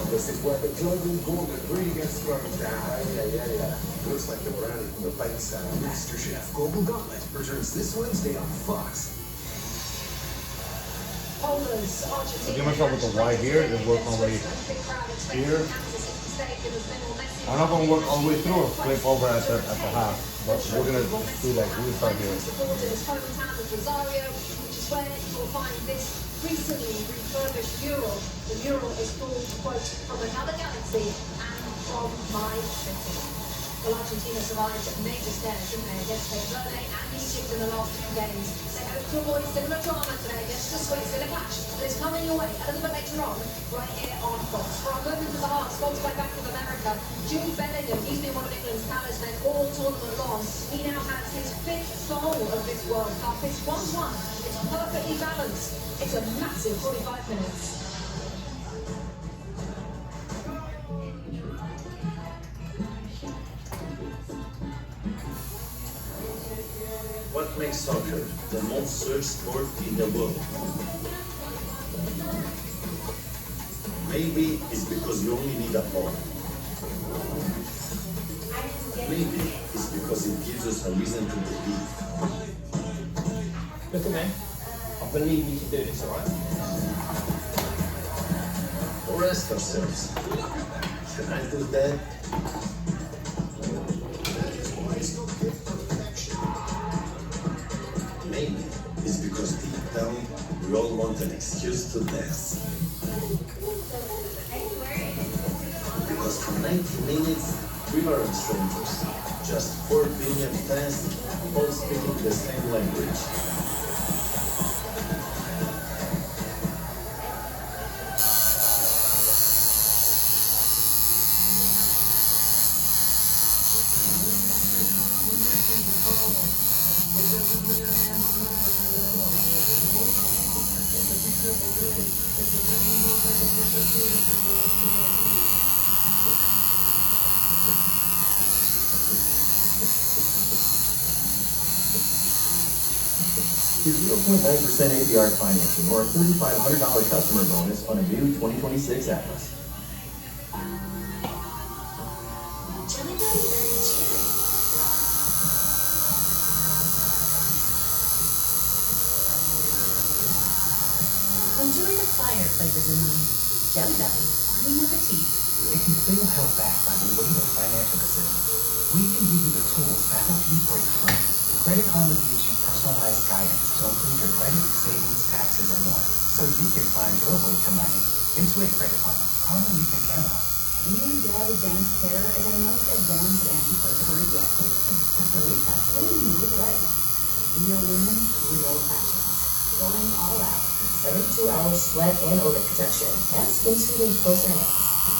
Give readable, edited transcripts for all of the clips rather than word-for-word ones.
This is where the Jordan Golden Brie gets thrown down. Yeah. Looks like the brownie from the bite side. MasterChef Global Gauntlet returns this Wednesday on Fox. Give myself with the Y here, just work my way here. I'm not gonna work all the way through or flip over at the half, but we're gonna do that. We're gonna start here. Where you will find this recently refurbished mural. The mural is called, quote, From Another Galaxy and From My City. Well, Argentina survived major scares, didn't they, against Cape Verde and Egypt in the last few games. They hope to avoid similar drama today against the Swiss in a clash that is coming your way a little bit later on, right here on Fox. For our moment of the heart, sponsored by Bank of America, Jude Bellingham, he's been one of England's talisman all tournament long. He now has his 5th goal of this World Cup. It's 1-1. It's perfectly balanced. It's a massive 45 minutes. What makes soccer the most searched sport in the world? Maybe it's because you only need a phone. Maybe it's because it gives us a reason to believe. Look at me. I believe you can do this, alright? Or ask ourselves, can I do that? Maybe it's because deep down we all want an excuse to dance. Because for 90 minutes we weren't strangers, just 4 billion fans all speaking the same language. Get 0.9% APR financing or a $3,500 customer bonus on a new 2026 Atlas. Enjoy the fire flavors in life. Jelly Belly, cream of the teeth. If you feel held back by the weight of financial decisions, we can give you the tools to help you break free. Credit Karma gives you personalized guidance to improve your credit, savings, taxes, and more, so you can find your way to money. It's with Credit Karma. Karma you can count on. New Dad Advanced Care is our most advanced antiperspirant yet. So we tested it and moved right. Real women, real passion. Going all out. 72 hours sweat and odor protection, and skin soothing closer hands.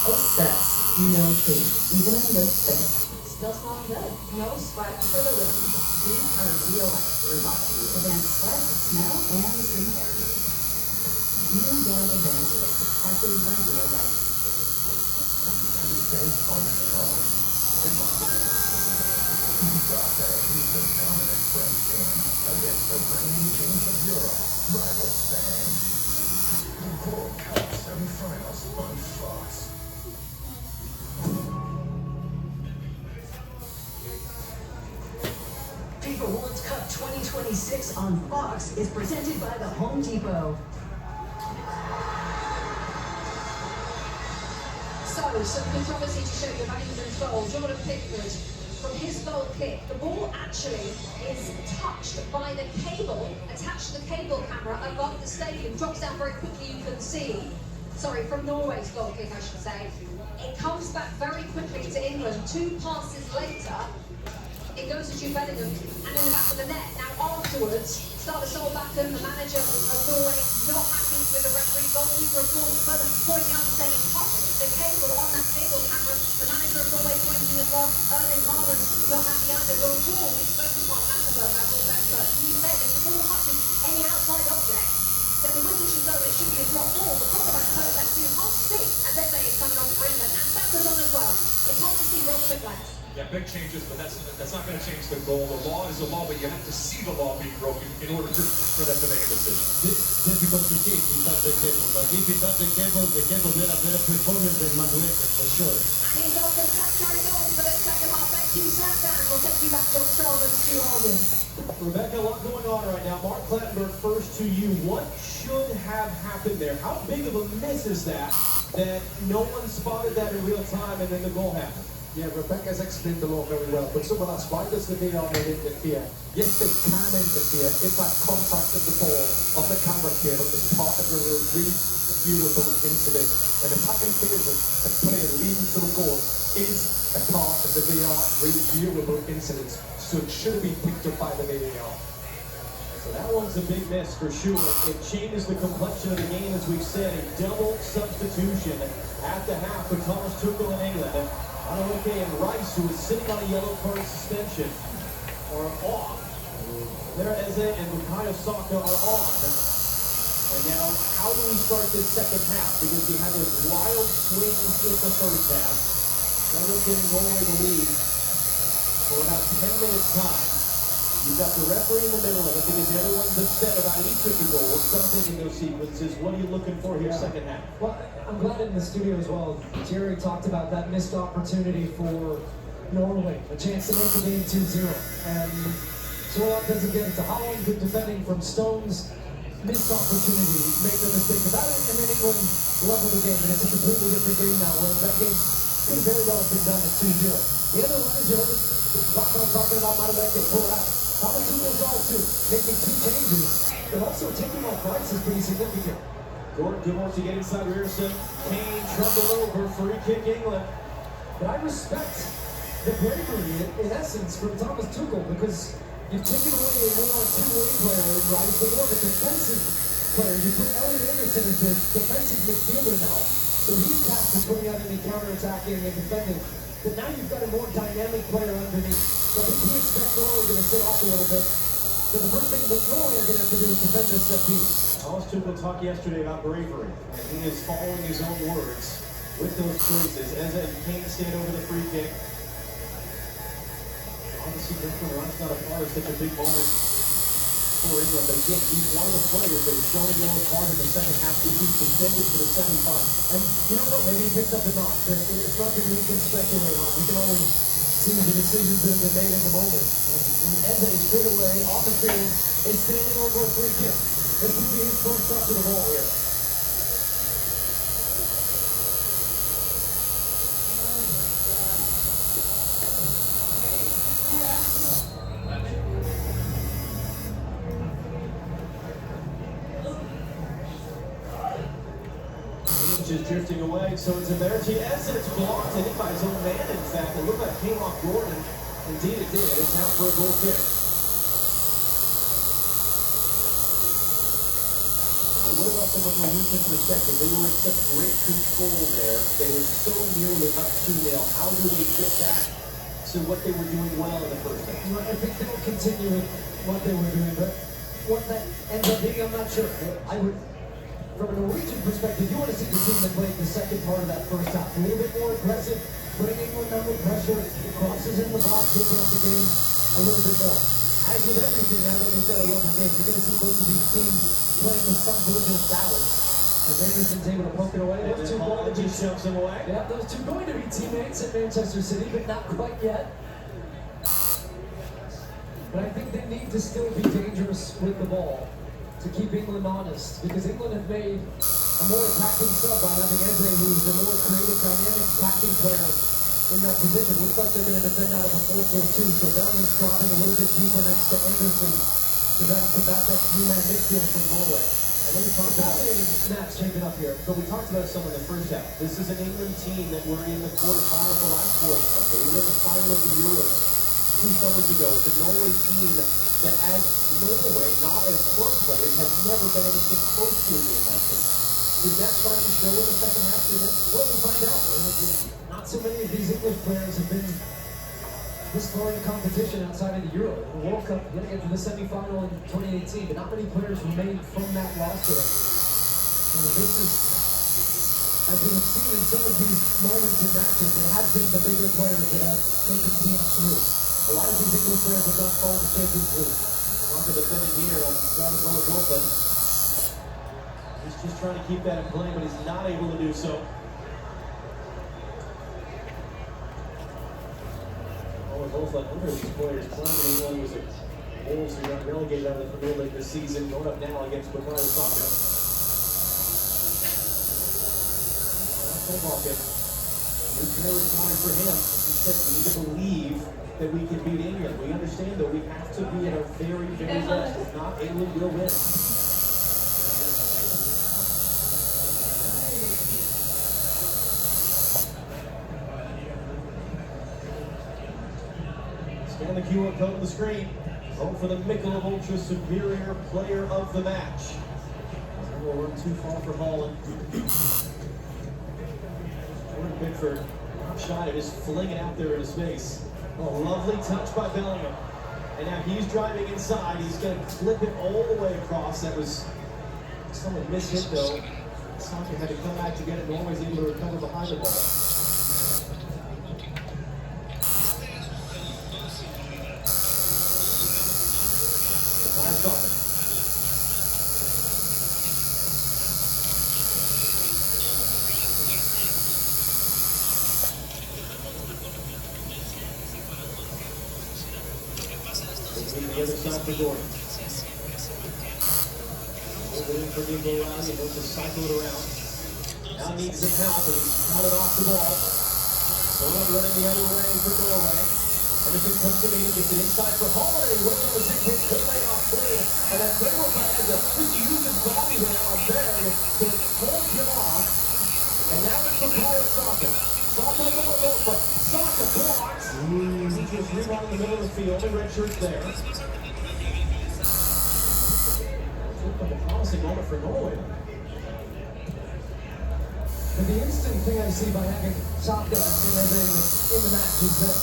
Obsessed, no taste, even on the thin. Still smelling good. No sweat for the win. These are real life results. Advanced sweat, smell, and skincare. New Dad Advanced Care. Tested by real life. He's the dominant French king against the reigning kings of Europe, rival Spain. The World Cup semifinals on Fox. FIFA World Cup 2026 on Fox is presented by the Home Depot. So, some controversy to show you about England's goal. Jordan Pickford, from his goal kick, the ball actually is touched by the cable, attached to the cable camera above the stadium, drops down very quickly, you can see. Sorry, from Norway's goal kick, I should say. It comes back very quickly to England. 2 passes later, it goes to Jude Bellingham and in the back of the net. Now afterwards, Starter Solbakken, the manager of Norway, not happy with the referee. Goalkeeper, of course, further pointing out and saying it's touched the cable on that cable camera. The manager of Norway pointing as well. Erling Haaland not happy either. Lord Paul, we've spoken to Mark Attenberg, our ball expert. He said if the ball touches any outside object, then the whistle should go. It should be a drop ball. The quarterback told that to half 6 and they say it's coming on for England. And that was on as well. It's hard to see real quick, lads. Yeah, big changes, but that's not going to change the goal. The law is the law, but you have to see the law being broken in order for them to make a decision. Difficult to see if he touched the cable, but if he touched the cable made a better performance than Madueke, for sure. And he's off the attack carrying on for the second half. Thank you, Zlatan. We'll take you back, John Solomon, Stu Holden. Rebecca, a lot going on right now. Mark Clattenburg, first to you. What should have happened there? How big of a miss is that no one spotted that in real time and then the goal happened? Yeah, Rebecca's explained the law very well, but some of that's why does the VAR not interfere? Yes, they can interfere if that contact of the ball on the camera cable is part of a reviewable incident. An attacking phase of player leading to a goal is a part of the VAR reviewable incident, so it should have been picked up by the VAR. So that one's a big miss for sure. It changes the complexion of the game, as we've said. A double substitution at the half for Thomas Tuchel in England. Anaoke and Rice, who is sitting on a yellow card suspension, are off. There Eze and Bukayo Saka are on. And now, how do we start this second half? Because we had those wild swings in the first half. Then giving Norway the lead for about 10 minutes time. You've got the referee in the middle of it because everyone's upset about each of the goals, something in those sequences. What are you looking for here second half? Well, I'm glad in the studio as well. Jerry talked about that missed opportunity for Norway, a chance to make the game 2-0. And Zorlot doesn't get it to Holland, good defending from Stones. Missed opportunity, make no mistake about it, and then England level the game. And it's a completely different game now, where that game could very well have been done at 2-0. The other one is you heard Zlatan talking about Madueke, pull out. Thomas Tuchel's on too, making two changes, but also taking off Rice is pretty significant. Gordon Gilmore to get inside Rierson. Kane trouble over, free kick England. But I respect the bravery, in essence, from Thomas Tuchel, because you've taken away a more two-way player in Rice, but more of a defensive player. You put Elliot Anderson as the defensive midfielder now, so he's tasked with putting out any counter-attacking and defending. But now you've got a more dynamic player underneath. So I think we expect Norway going to sit off a little bit. So the first thing that Norway are going to have to do is defend this set piece. Thomas Tuchel talked yesterday about bravery, and he is following his own words with those choices. Eze and Kane stand over the free kick. Obviously, Declan Rice not a part of such a big moment for England, but again, he's one of the players that was shown a yellow card in the second half, would be suspended for the semi-final. And you don't know, maybe he picked up a knock. It's nothing we can speculate on. We can only see the decisions that have been made in the moment. And Eze straight away off the field is standing over a free kick. This would be his first touch of the ball here. Just drifting away, so it's Emeriti Eze. It's blocked, I think by his own man, in fact. It looked like it came off Gordon. Indeed it did. It's out for a goal kick. And what about from a Norwegian perspective? They were in such great control there. They were so nearly up 2-0. How do they get back to what they were doing well in the first half? I think they'll continue with what they were doing, but what that ends up being, I'm not sure. From a Norwegian perspective, you want to see the team that played the second part of that first half. A little bit more aggressive, putting England under pressure, crosses in the box, open up the game a little bit more. As with everything, now that we've got a level game, you're going to see both of these teams playing with some version of balance. As Anderson's able to poke it away. Those two going to be jumps him away. Yeah, those two going to be teammates at Manchester City, but not quite yet. But I think they need to still be dangerous with the ball to keep England honest, because England have made a more attacking sub by having Eze, who's a more creative, dynamic attacking player in that position. Looks like they're going to defend out of a 4-4-2, so Bellman's dropping a little bit deeper next to Anderson to then combat that three-man midfield from Norway. And then we talked about match shaping up here. But we talked about some in the first half. This is an England team that were in the quarterfinal of the last World Cup. They were in the final of the Euros 2 summers ago. It's a Norway team that, as Norway, not as club players, has never been anything close to a game like this. Did that start to show in the second half? Well, we'll find out. Not so many of these English players have been this far in the competition outside of the Euro. The World Cup, going to get to the semi-final in 2018, but not many players remain from that roster. So this is as we have seen in some of these moments in matches, it has been the bigger players that have taken teams through. A lot of these English players have done far in the Champions League. Saka defending here on Travis Olazolfa. He's just trying to keep that in play, but he's not able to do so. Olazolfa, under these players playing in England, was a Wolves who got relegated out of the Premier League this season, going up now against Bukayo Saka. New territory for him. He said we need to believe that we can beat England. We understand that we have to be at our very, very best. If not, England will win. Scan the QR code on the screen. Vote for the Michelob Ultra Superior Player of the Match. That will run too far for Holland. Jordan Pickford, not shy to just fling it out there into space. A lovely touch by Bellingham. And now he's driving inside. He's going to clip it all the way across. That was someone mishit though. Saka had to come back to get it. Norway's able to recover behind the ball. The other side for Gordon. Hold it in for Nico around. He wants to cycle it around. Now needs some help, and he's counted off the ball. Someone running the other way for Norway. Henderson comes to me and gets it inside for Holland. He works on the 6 good lay off clean. And then Pedro has to use his body there on Berg to hold him off. And now it's Bukayo Saka. Saka on the Olazolfa. Saka blocks. He just rebound in the middle of the field. The red shirt's there. Like a promising moment for Norway. But the instant thing I see by having Saka in the match is that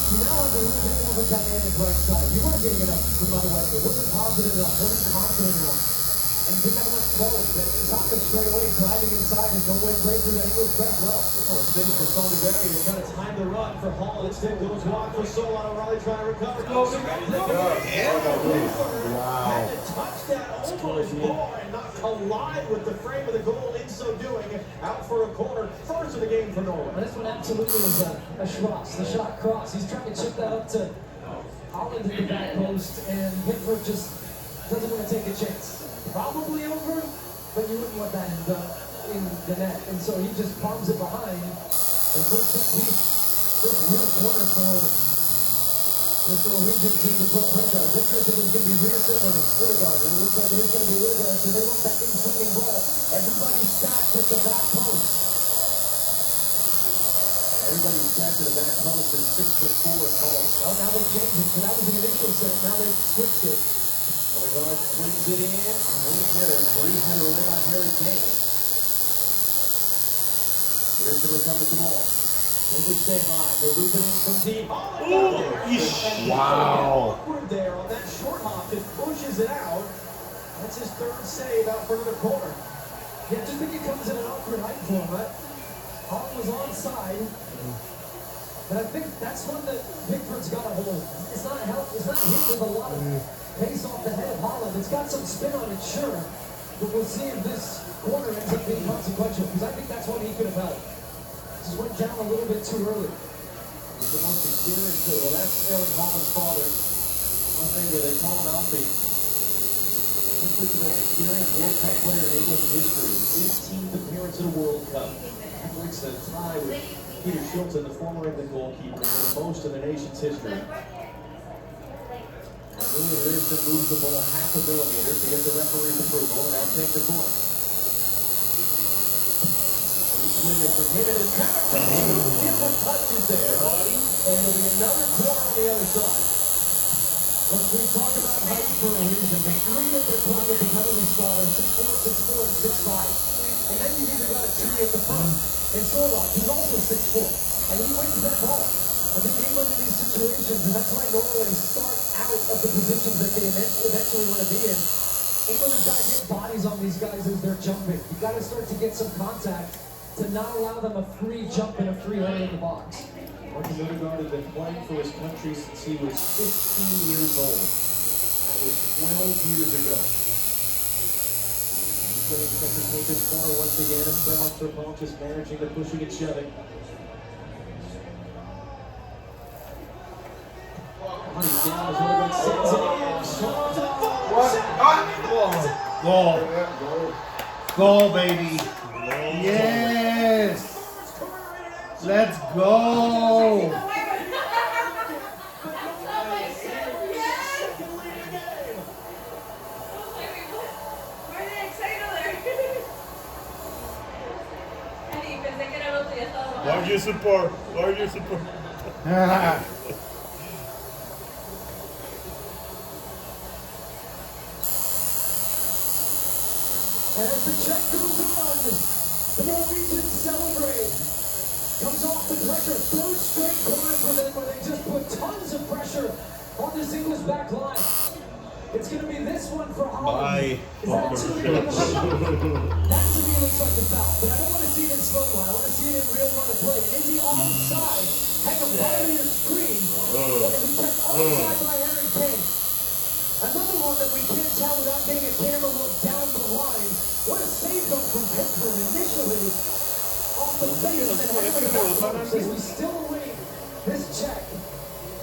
you now have a little bit more of a dynamic right side. You weren't getting enough from Madueke. It wasn't positive enough, wasn't confident enough. And didn't have enough close. Saka straight away driving inside and Norway played through that English press well. Oh, it's been for Saunders. They're trying to time the run for Holland. Instead goes wide for Solon. O'Reilly trying to recover. Wow. Had to touch that almost bar and not collide with the frame of the goal. In so doing, out for a corner. First of the game for Norway. Well, this one absolutely is a Schwartz, the shot cross. He's trying to chip that up to Holland in the back post, and Pickford just doesn't want to take a chance. Probably over, but you wouldn't want that in the net. And so he just palms it behind. And looks like this real corner for this Norwegian team to put pressure. I think this is going to be Rearson or Odegaard. And it looks like it is going to be Odegaard. So they want that in-swinging ball. Everybody's stacked at the back post. Everybody's stacked at the back post is 6'4" tall. Oh, now they changed it. So that was the initial set. Now they've switched it. Odegaard swings it in. Clean header. Free header away by Harry Kane. Here's to recover the ball. English stay high. They're looping in from deep. Wow. Awkward there on that short hop. Just pushes it out. That's his third save out for the corner. Yeah, I just think it comes in an awkward height for him, right? Holland was onside. But I think that's one that Pickford's got to hold. It's not hit with a lot of pace off the head of Holland. It's got some spin on it, sure. But we'll see if this corner ends up being consequential, because I think that's one he could have held. Just went down a little bit too early. He's the most experienced. Well, that's Erling Haaland's father. One thing that they call him Alfie. Pickford's the most experienced World Cup player in England's history. 15th appearance at a World Cup. That breaks a tie with Peter Shilton, the former England goalkeeper, for the most in the nation's history. Julian Rearson moves the ball half a millimeter to get the referee's approval, and now take the corner. Swinger for him, and his counter touches there, and there'll be another corner on the other side. Look, we talk about height for a reason. The three that they're playing at the penalty spot are 6'4", 6'4", and 6'5". And then you've even got a tree at the front. And Solon, he's also 6'4", and he wins that ball. I think England in these situations, and that's why Norway start out of the positions that they eventually want to be in, England have got to get bodies on these guys as they're jumping. You've got to start to get some contact to not allow them a free jump and a free header in the box. Martin Odegaard had been playing for his country since he was 15 years old. That was 12 years ago. He's going to take this corner once again, and Fremont just managing the pushing and shoving. He's down as Odegaard sends it in. Strong to the Go, baby. Yes. Let's go. Larger support. Larger support. And as the check goes on, the Norwegians celebrate. Comes off the pressure, third straight corner for them where they just put tons of pressure on this English back line. It's going to be this one for Holland. Is that too big of a shot? That to me looks like a foul, but I don't want to see it in slow-mo. I want to see it in real run of play. Is he offside? Hang a bottom of your screen. But if he checked offside by Harry Kane. Another one that we can't tell without getting a camera look down the line. What a save though from Pickford initially off the face and then as we still await this check.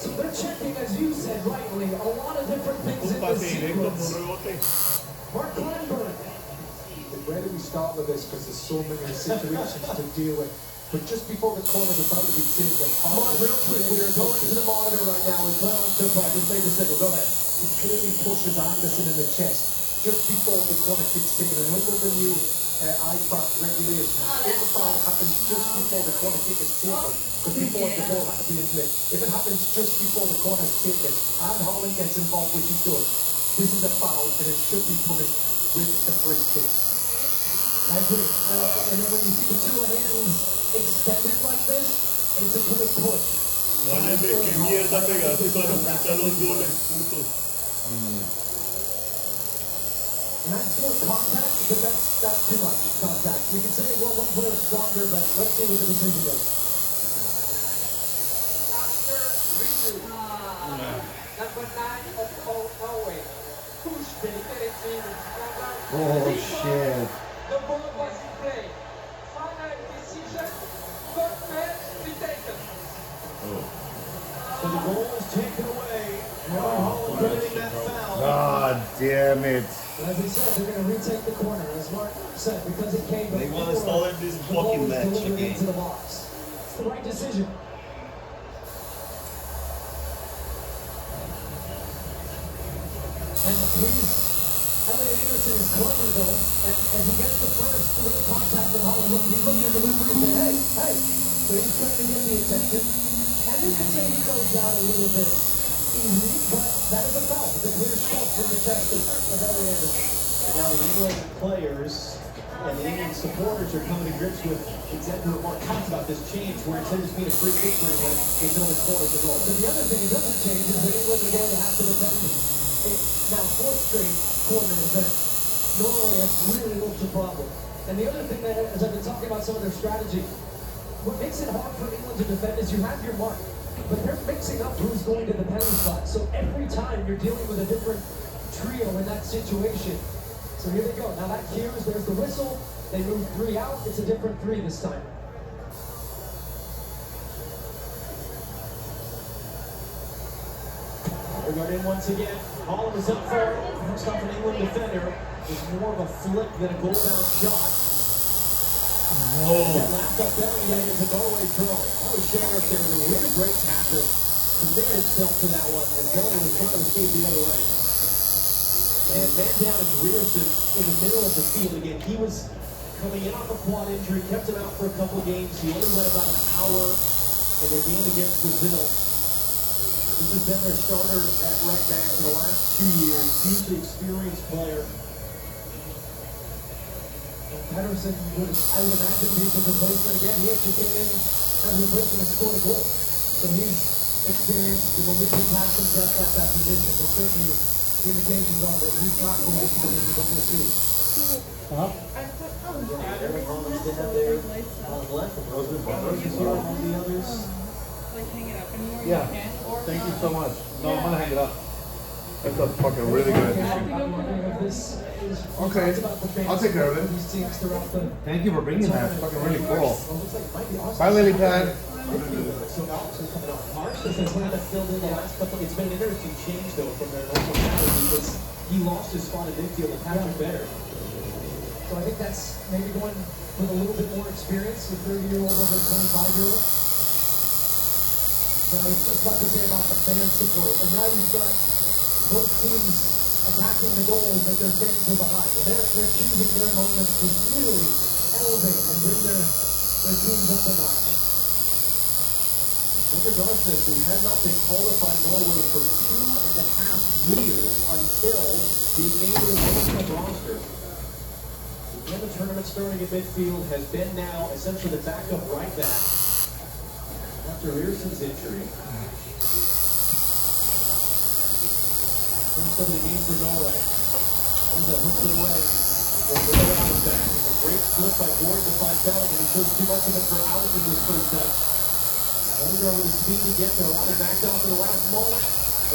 So they're checking, as you said rightly, a lot of different things in this sequence. Mark Kleinberg. Where do we start with this? Because there's so many situations to deal with. But just before the corner is about to be taken, Mark, real quick, we're going to the monitor right now with Clement Tupac. Just made the signal. Go ahead. He clearly pushes Anderson in the chest just before the corner kick's taken. And under the new IFAB regulations, if the foul happens just before the corner kick is taken, because before the ball had to be in play, if it happens just before the corner is taken and Holland gets involved, which he does, this is a foul and it should be punished with a free kick. I agree. And then when you see the two hands extended like this, it's a good push. Vale, qué mierda pegaste para quitar los goles, putos. And that's more contact, but that's too much contact. We can say, well, one player is stronger, but let's see what the decision is. Number 9 of Norway. Pushed the Philippines. Oh shit. The ball was in play. Final decision. Third man be taken. So the goal is taken away. Holland committing that foul. God damn it. But as he said, they're going to retake the corner, as Mark said, because it came They want to before start this the ball fucking was match delivered again. into the box. It's the right decision. And Elliot Anderson is clever though, and as he gets the first little contact with Holland, look, he's looking at the referee and saying, hey. So he's trying to get the attention. And you can say he goes down a little bit easy, but that is a foul. It's a clear shot from the chest of Elliot Anderson. And now the England players and the England supporters are coming to grips with exactly what Mark talked about, this change where instead of just being a free kick for England, it's another corner to goal. But the other thing he doesn't change is that England are going to have to defend it. It's now 4th straight corners that normally have really looked a problem. And the other thing that, as I've been talking about some of their strategy, what makes it hard for England to defend is you have your mark, but they're mixing up who's going to the penalty spot. So every time you're dealing with a different trio in that situation. So here they go. Now that cues, there's the whistle. They move 3 out. It's a different 3 this time. Odegaard in once again. Holland is up for it. First off an England defender. It's more of a flick than a goal-bound shot. That last up belly then is a Norway throw. That was Shamrock there with a really great tackle. Committed himself to that one as Belly was trying to escape the other way. And man down is Rierson in the middle of the field again. He was coming in off a quad injury, kept him out for a couple games. He only went about an hour in their game against Brazil. This has been their starter at right back for the last 2 years. Hugely experienced player. Pedersen would, I would imagine, be the replacement again. He actually came in as a replacement and scored a goal. So he's experienced. The Norwegians have some depth at that position. Will certainly indications are that he's not going to the division, but we'll see. Eric Holland's been out there on the left, and Rosen's here on the others. Yeah. Thank you so much. No, I'm gonna hang it up. That's fucking really good. Okay, I'll take care of it. Thank you for bringing that. It's fucking really cool. Bye, lily pad. It's been an interesting change though from their normal pattern because he lost his spot in midfield with Patrick Better. So I think that's maybe going with a little bit more experience, a 30-year-old over a 25-year-old. So I was just about to say about the fan support, and now you've got both teams attacking the goals that their fans are behind. And they're choosing their moments to really elevate and bring their teams up a notch. Anders Arsnes, who had not been qualified Norway for 2.5 years until being named to the World Cup roster. Again, the tournament starting at midfield has been now essentially the backup right back after Earsson's injury. First of the game for Norway. As that hooks it away. Back. A great flip by Gordon to find Belling, and he shows too much of it for Alec in his first touch. Under with the speed to get there. O'Reilly backed off in the last moment.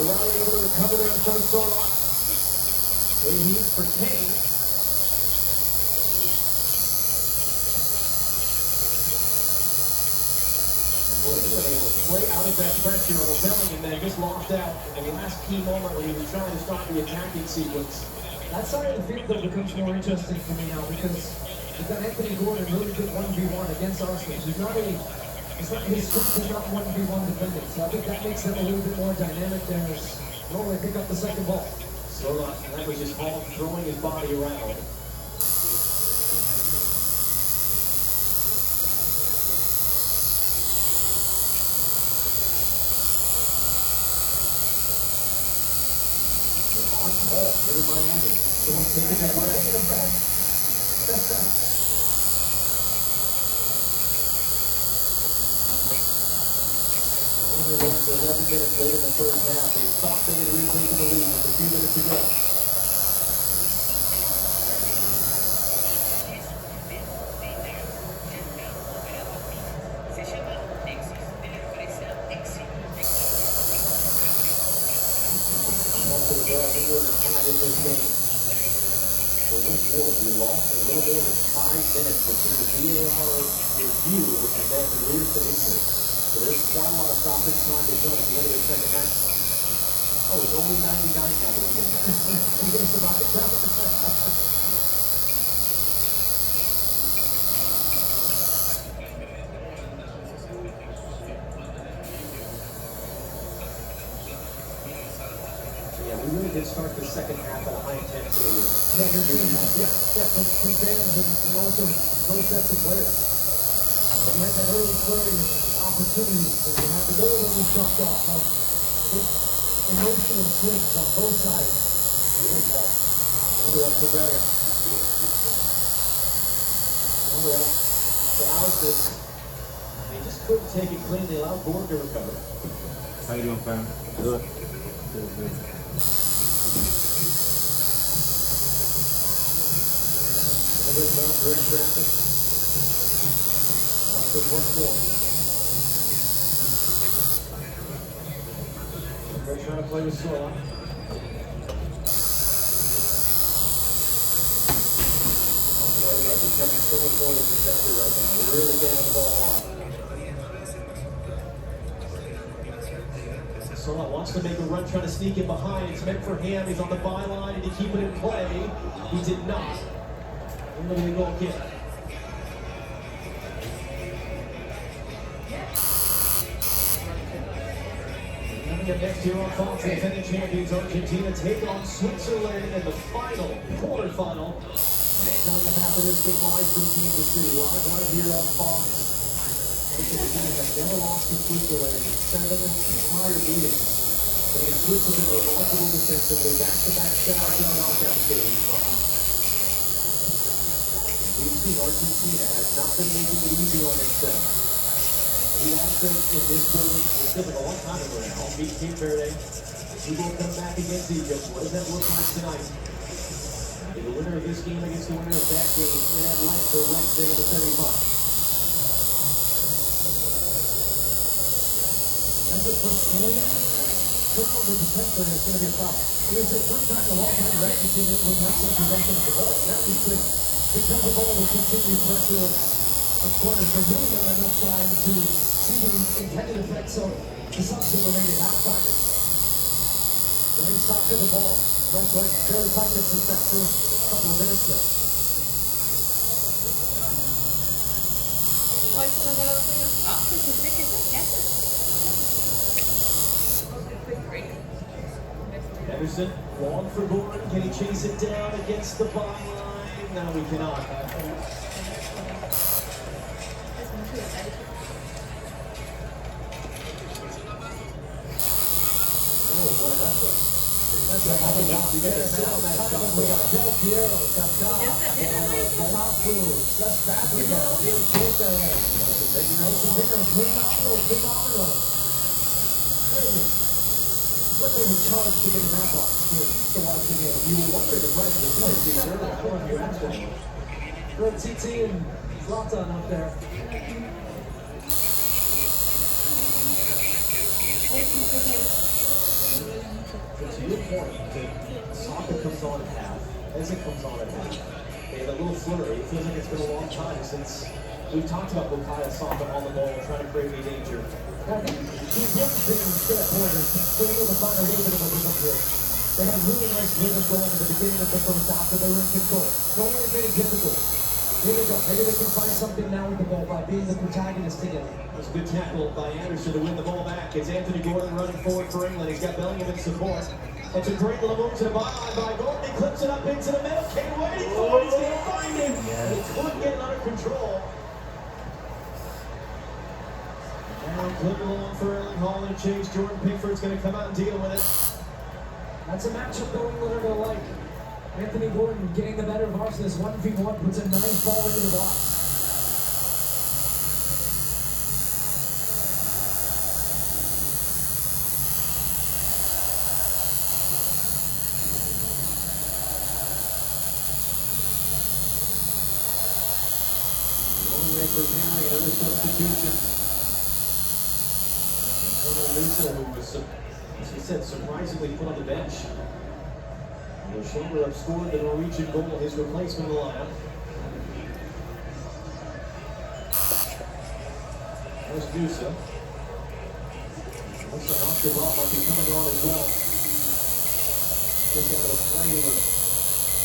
O'Reilly able to recover there in front of Sorlock. Wade for Kane. Boy, he was able to play out of that pressure on Belling and then just lost out in the last key moment when he was trying to stop the attacking sequence. That side of the field though becomes more interesting for me now because we've got Anthony Gordon really good 1v1 against Arsenal. It's not his strength is not 1v1 defending, so I think that makes him a little bit more dynamic there as Norway pick up the second ball. Sorlock, that was just Hall throwing his body around. On Hall here in Miami. Someone's taking a breath. Only 11 minutes late in the first half. They thought they had retaken the lead with a few minutes to go. We lost a little bit over 5 minutes between the VAR review and then the Earson injury. So there's quite a lot of stoppage time to come at the end of the second half. Oh, it's only 99 now. He gets the knock it down. Yeah, we really did start the second half at a high intensity. Yeah, those two bands and also those sets of players. You had that early flurry of opportunities, and you had the goal that was dropped off. Emotional swings on both sides. Another up for Berger. Another up for Alston. They just couldn't take it clean. They allowed Gordon to recover. How you doing, fam? Good. Good. Another down direct traffic. Once more. They're trying to play with Sorlock. Becoming so much more productive right now. We're really getting the ball on. Sorlock wants to make a run, trying to sneak in behind. It's meant for him. He's on the byline to keep it in play. He did not. Into the goal kick. Coming up next year on Fox, the defending champions Argentina take on Switzerland in the final quarterfinal. Coming up after this game live from Kansas City. Live here on Fox. Argentina has never lost to Switzerland in 7 prior meetings. But in Switzerland, remarkable defensively, back-to-back shutouts in the knockout stage. We've seen Argentina has not been making it easy on itself. We watched them in this building, it's been a long time ago now, beat Cape Verde We will come back against Egypt. What does that look like tonight? The winner of this game against the winner of that game in Atlanta Wednesday in the semifinals. That's the first game. Turnover potentially is going to be a problem. It was the first time in a long time the Redskins team would have some possession of the ball. That was good. Because of all the continued pressure of corners, there's really not enough time to see the intended effects of the subs that were made at halftime. They stopped the ball. Rush like very effective since that first couple of minutes there. Anderson, long for Gordon. Can he chase it down against the byline? No, we cannot. That's a hell of a lot. You got to sit on that shot. We got Del Piero, Kaká, Tapu, Sesh Fabregas, Bill Kika, phenomenal. What they were charged to get in that box to watch the game. You were wondering the price of the seats earlier. I don't know if you asked them. Red TT and Zlatan up there. To your point, soccer comes on at half, as it comes on at half. They had a little flurry. It feels like it's been a long time since we've talked about Bukayo Saka on the ball and trying to create any danger. I think the important thing to that point is being able to find a little bit of a rhythm here. They had really nice rhythm going at the beginning of the first half, but they were in control. No way it made it difficult. Here they go. Maybe they can find something now with the ball by being the protagonist again. It was a good tackle by Anderson to win the ball back. It's Anthony Gordon running forward for England. He's got Bellingham in support. That's a great little move to the byline by Gordon. He clips it up into the middle. Can't wait for it. He's going to find him. And he couldn't get it under control. And clip along for Erling Haaland. Chase Jordan Pickford's going to come out and deal with it. That's a matchup that England are going to like. Anthony Gordon getting the better of Arsenal. 1v1 puts a nice ball into the box. Preparing another substitution. Lisa, who was, as we said, surprisingly put on the bench. The shoulder up scored the Norwegian goal, his replacement in the lineup. There's Dusa. Looks like Oscar Bob might be coming on as well. Just able to frame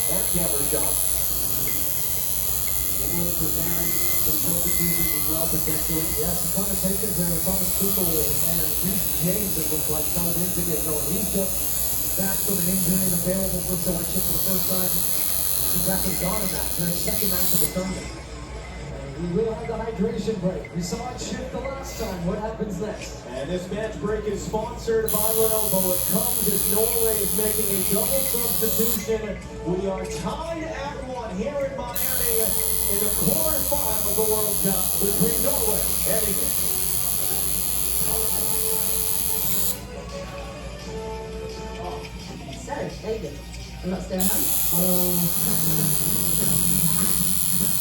that camera shot. England preparing some substitutions as well, potentially. Yeah, some conversations there with Thomas Tuchel and Reece James, it looks like, coming in to get going. He's just back from an injury and available for selection for the first time since after the Ghana match, their second match of the tournament. We will have the hydration break. We saw it shift the last time. What happens next? And this match break is sponsored by Lenovo. It comes as Norway is making a double substitution. We are tied at 1 here in Miami in the quarterfinal of the World Cup between Norway and England. So, David, what's going on?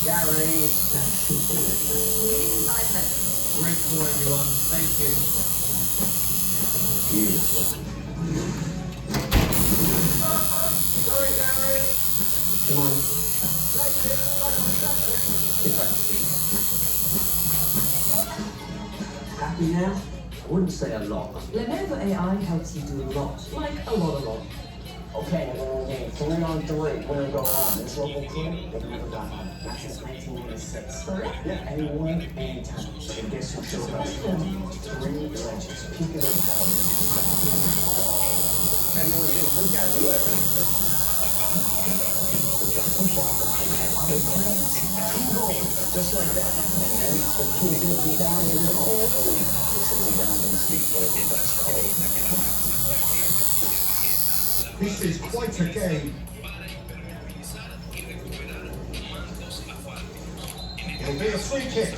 Gary. Meeting in 5 minutes. Great call, everyone. Thank you. Beautiful. Sorry, Gary. Come on. Happy now? I wouldn't say a lot. Lenovo AI helps you do a lot, like a lot. Okay, 3 on 3. We're gonna go on. This local crew, they've never gone home. Not since 1986. Correct? Yeah, anyone, anytime. And guess who showed up? 3 legends, peak of their power. Everyone thinks this gotta be it. Just like that. And then the kid's gonna be down in the hole. This will be down in the street for the best cold. This is quite a game. It'll be a free kick.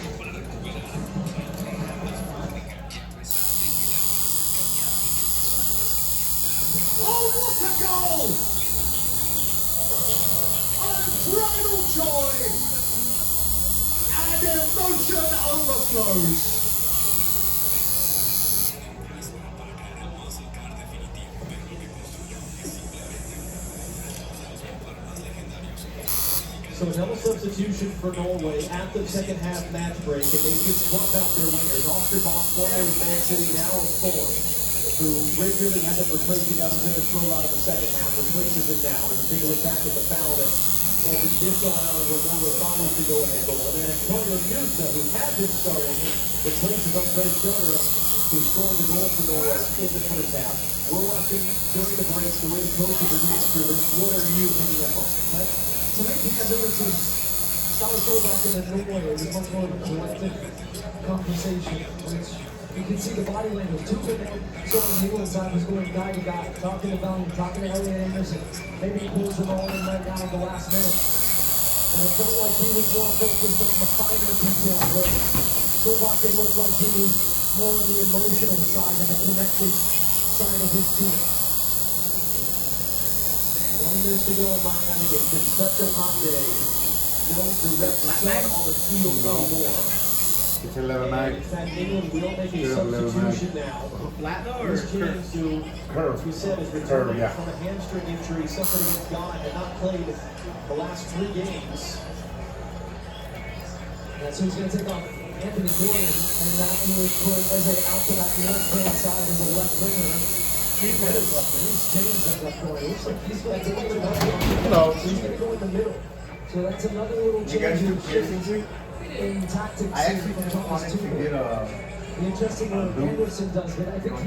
throws. So a double substitution for Norway at the second half match break, and they can swap out their wingers. Osterbock, formerly Man City, now of Fulham, who regularly had them replacing Alexander Stroll out of the second half, replaces it now. And take a look back at the foul that will be disallowed when Norway thought was the go-ahead goal. And then Antonio Nusa, who had been starting, replaces Andre Soder, who scored the goal for Norway in the first half. We're watching during the break the way the coaches are doing through this. What are you picking up on? To me, because it was South Slovak in Norway, it was much more of a collective conversation, which you can see the body language. Two of them, so on the England side, was going guy to guy, talking to Bellingham, talking to Elliot Anderson. Maybe he pulls them all in right now in the last minute. And it felt like he was more focused on the finer details, where Slovak, it looked like he was more on the emotional side and the connected side of his team. 1 minute to go in Miami. It's been such a hot day. No direct sun on the field anymore. It's 11 mag. In fact, England will make a substitution now. Chris James, who we said is returning from a hamstring injury, suffered against Ghana, had not played the last 3 games. So he's going to take on Anthony Gordon, and that he was put as a out to that left-hand side as a left winger. He's James at that point. Looks like he's going to go in the middle. He's going to go in the middle. So that's another little change in tactics. I actually just wanted to get a... The interesting what Anderson does, but I think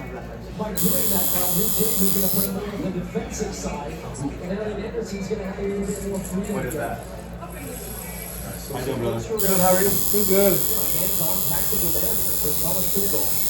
by doing that now, Reece James is going to play more on the defensive side, and Elliot Anderson's going to have a little bit more freedom. What is that? How you doing, brother? Good, how are you? Good. Hands-on tactical management for Thomas Tuchel.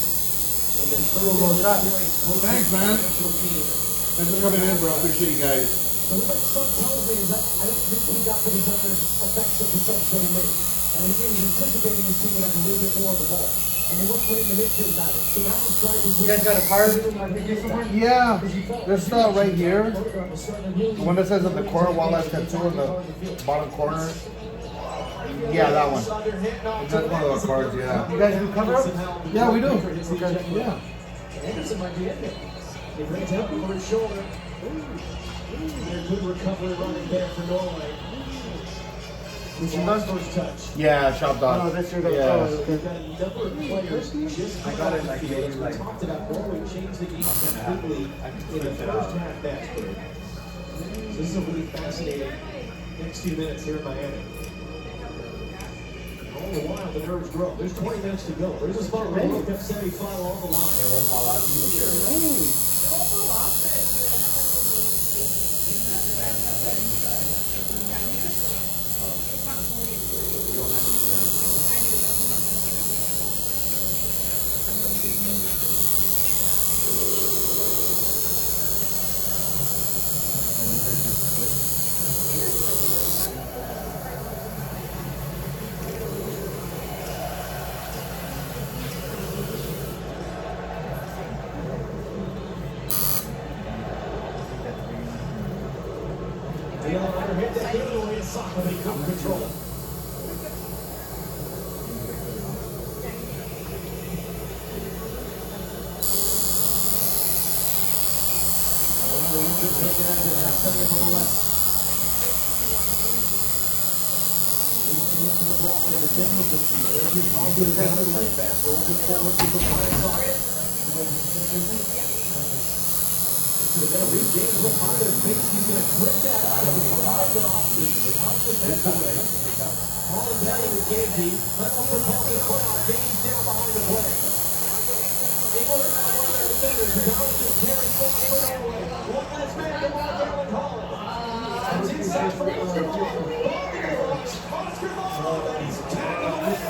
And then Thanks, man. Thanks for coming in, bro. I appreciate you guys. So what Sub tells me is that I don't think he got the desired effects of the subs that he made. And I think he was anticipating his team would have a little bit more of the ball. And they weren't playing the midfield battle. So now he's trying to... You guys got a card? Yeah. There's right here. The one that says at the corner, Wildlife Tattoo in the bottom corner. Yeah, that one. That's one of those cards, yeah. You guys do cover up? Yeah, we do. Okay, yeah. Anderson might be in there. He brings up over his shoulder. There's good recovery running there for Norway. First touch. Yeah, shop dog. Oh, that's your We've got a number of players just I got it like we talked about Norway changed the game completely in the first half match. So this is a really fascinating next few minutes here in Miami. All the while, the nerves grow. There's 20 minutes to go. There's a spot where World Cup semi-final on the line. Hit that giveaway to Saka, but he couldn't control it. They're going to reach James with positive face. He's going to clip that out of the behind the option. Out with that play. Colin Belly with Gagey. Let's for Colin Brown. James down behind the play. England are now one of their defenders. The Gallagher just carries forward for Norway. One last man to mark Alan Collins. That's inside for Oscar Ball. Oscar Ball. He's tackled with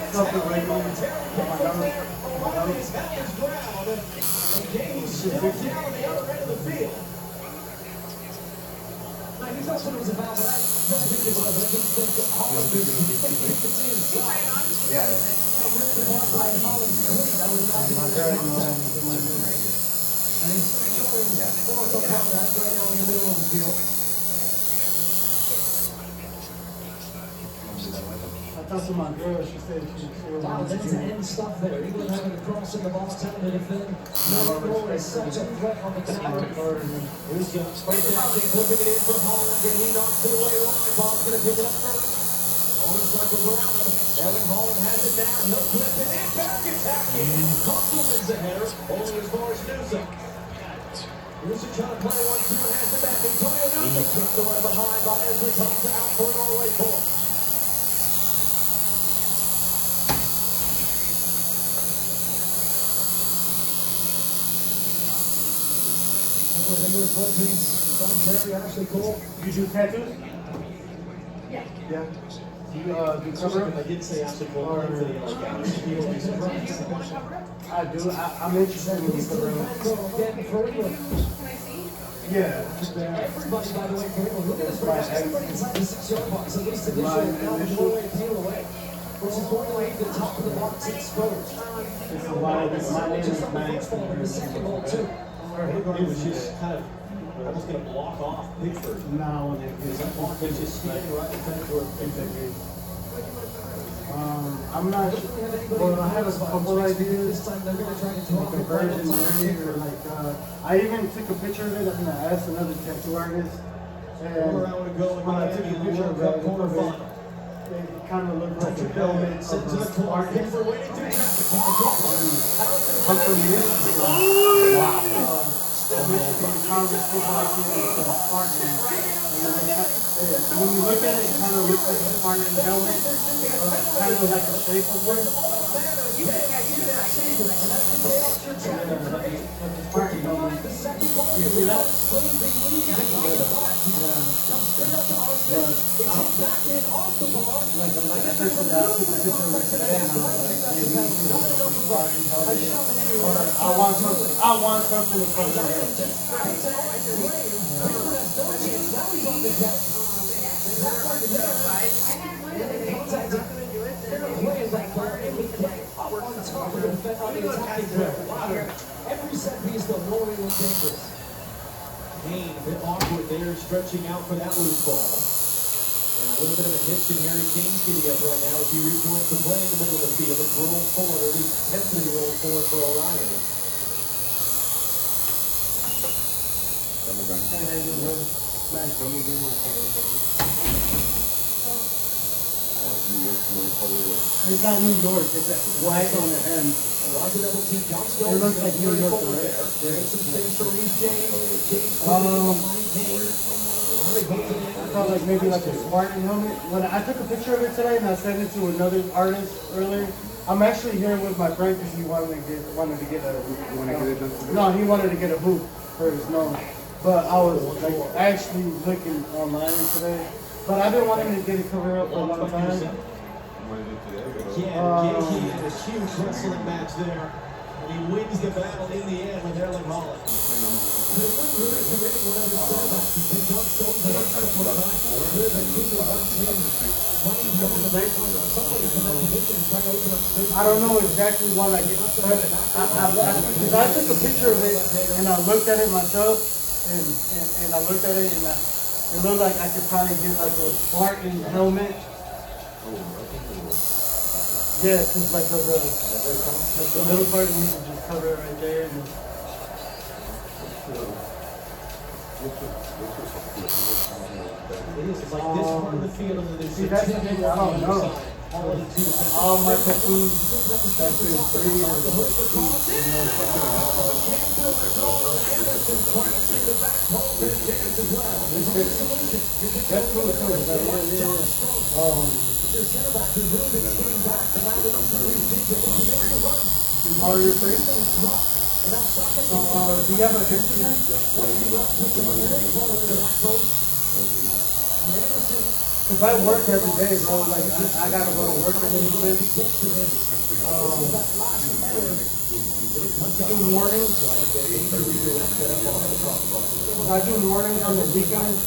his head is ground. And James still down on the other end of the field. Now, he thought it was a foul, but I don't think it was. I think that Holland is inside. Yeah. Ripped the ball by Holland's cleat. That was not even a contact. And he's showing force on that right now in the middle of the field. talked to my girl. She said she was Wow, on that's end stuff there. England having to cross in the box time to defend. Norway is such a threat on the counter. Here's the first action, flipping it in for Holland, and he knocks it away wide. Ball's going to pick it up first. Holland circles around him. Erling Holland has it now. He'll flip it in. Back attacking. Hustle wins the header. Only as far as Newsom. Newsom trying to play 1-2 and has it back. Antonio Newsom swept away behind by Ezra Thompson out for Norway point. English legends from Terry Ashley Cole. You do tattoos? Yeah. Yeah. Do you do cover up? I did say Ashley Cole. Or, you'll be surprised. I do. I'm interested in these cover up. Can I see? Yeah. Everybody, by the way, for England, look at this right. Everybody inside the 6-yard box, at least initially, now the Norway peel away, which is going to leave the top of the box exposed. It's a lot of this. My name is Max. In the second goal, too. It was just kind of almost going to block off Pickford. No, It's just standing right in front of Pickford. I'm not. Well, I have a couple ideas. This time they're going to try to draw Like a Virgin Mary, or like I even took a picture of it. And I asked another tattoo artist, and when I took a picture of that corner of it, it kind of looked like a helmet of a artist. I'm from Michigan. Wow. Michigan Congress football team is Spartan. And when you look at it, it kind of looks like a Spartan helmet, kind of like the shape of one. Spartan helmet. You see that? Like I said, I took a picture of it today, and I was like, maybe it's a Spartan helmet, or I want something to cover my head. Every set piece, the Norway look dangerous. Kane, a bit awkward there, stretching out for that loose ball. And a little bit of a hitch in Harry Kane's getting up right now as he rejoins the play in the middle of the field. It's rolled forward, or at least attempted to be rolled forward for O'Reilly. It's not New York, it's that white on the end. It looks like New York, right? I thought like maybe like a Spartan helmet. When I took a picture of it today and I sent it to another artist earlier, I'm actually here with my friend because he wanted to get a. You want to get it done? No, he wanted to get a hoop for his nose. But I was like actually looking online today. But I've been wanting to get it covered up for a long time. Yankee in a huge wrestling match there. And he wins the battle in the end with Erling Holland. But it wouldn't really do anyone else said that. He's been done so much a couple of times. There's a team of one team. Money beyond the back. Somebody from that position is trying to open up space. I don't know exactly what I get. Because I took a picture of it and I looked at it myself. And I looked at it and it looked like I could probably get like a Spartan helmet. Yeah, because like the little part, we can just cover it right there. And It is like this part of the field and there's see, that's the thing, I don't know. All my tattoos, that's been 3 years That's cool too. Are you free? Do you have a picture? Because I work every day, bro. Like, I gotta go to work and everything. I do mornings. I do mornings on the weekends.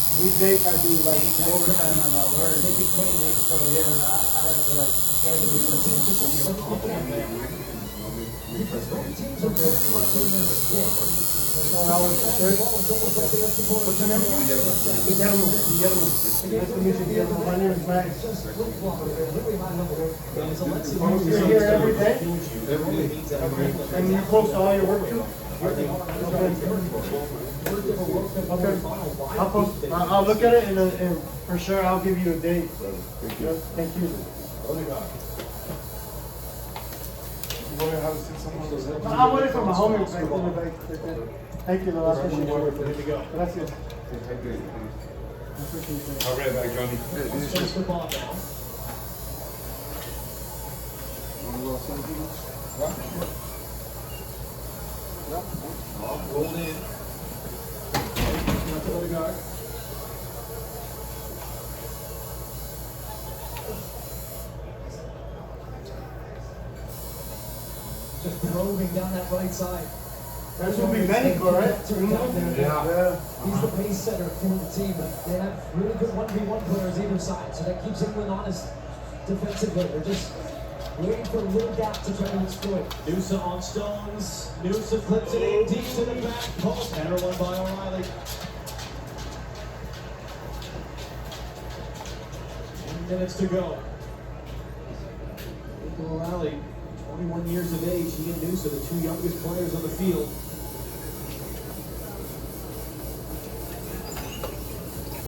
And weekdays I do like overtime on my work. Take it cleanly. So yeah, I have to like schedule something. Because both teams are very much in this game. What's your name? Guillermo. Nice to meet you, Guillermo. My name is Max. You're here every day? And you post all your work too? Okay. I'll look at it and for sure I'll give you a date. Thank you. I'm waiting for my homie. Thank you, though. I appreciate it. Gracias. I'll read back, Johnny. Takes the ball now. Rolled in. Not to Odegaard. Just probing down that right side. That's what we Mexico, right? Yeah. He's the pace setter for the team, but they have really good 1v1 players either side, so that keeps England honest defensively. They're just waiting for a little gap to try to exploit. Noosa on Stones. Noosa clips it in deep to the back post. Header won by O'Reilly. 10 minutes to go. O'Reilly, 21 years of age, he and Noosa, the two youngest players on the field.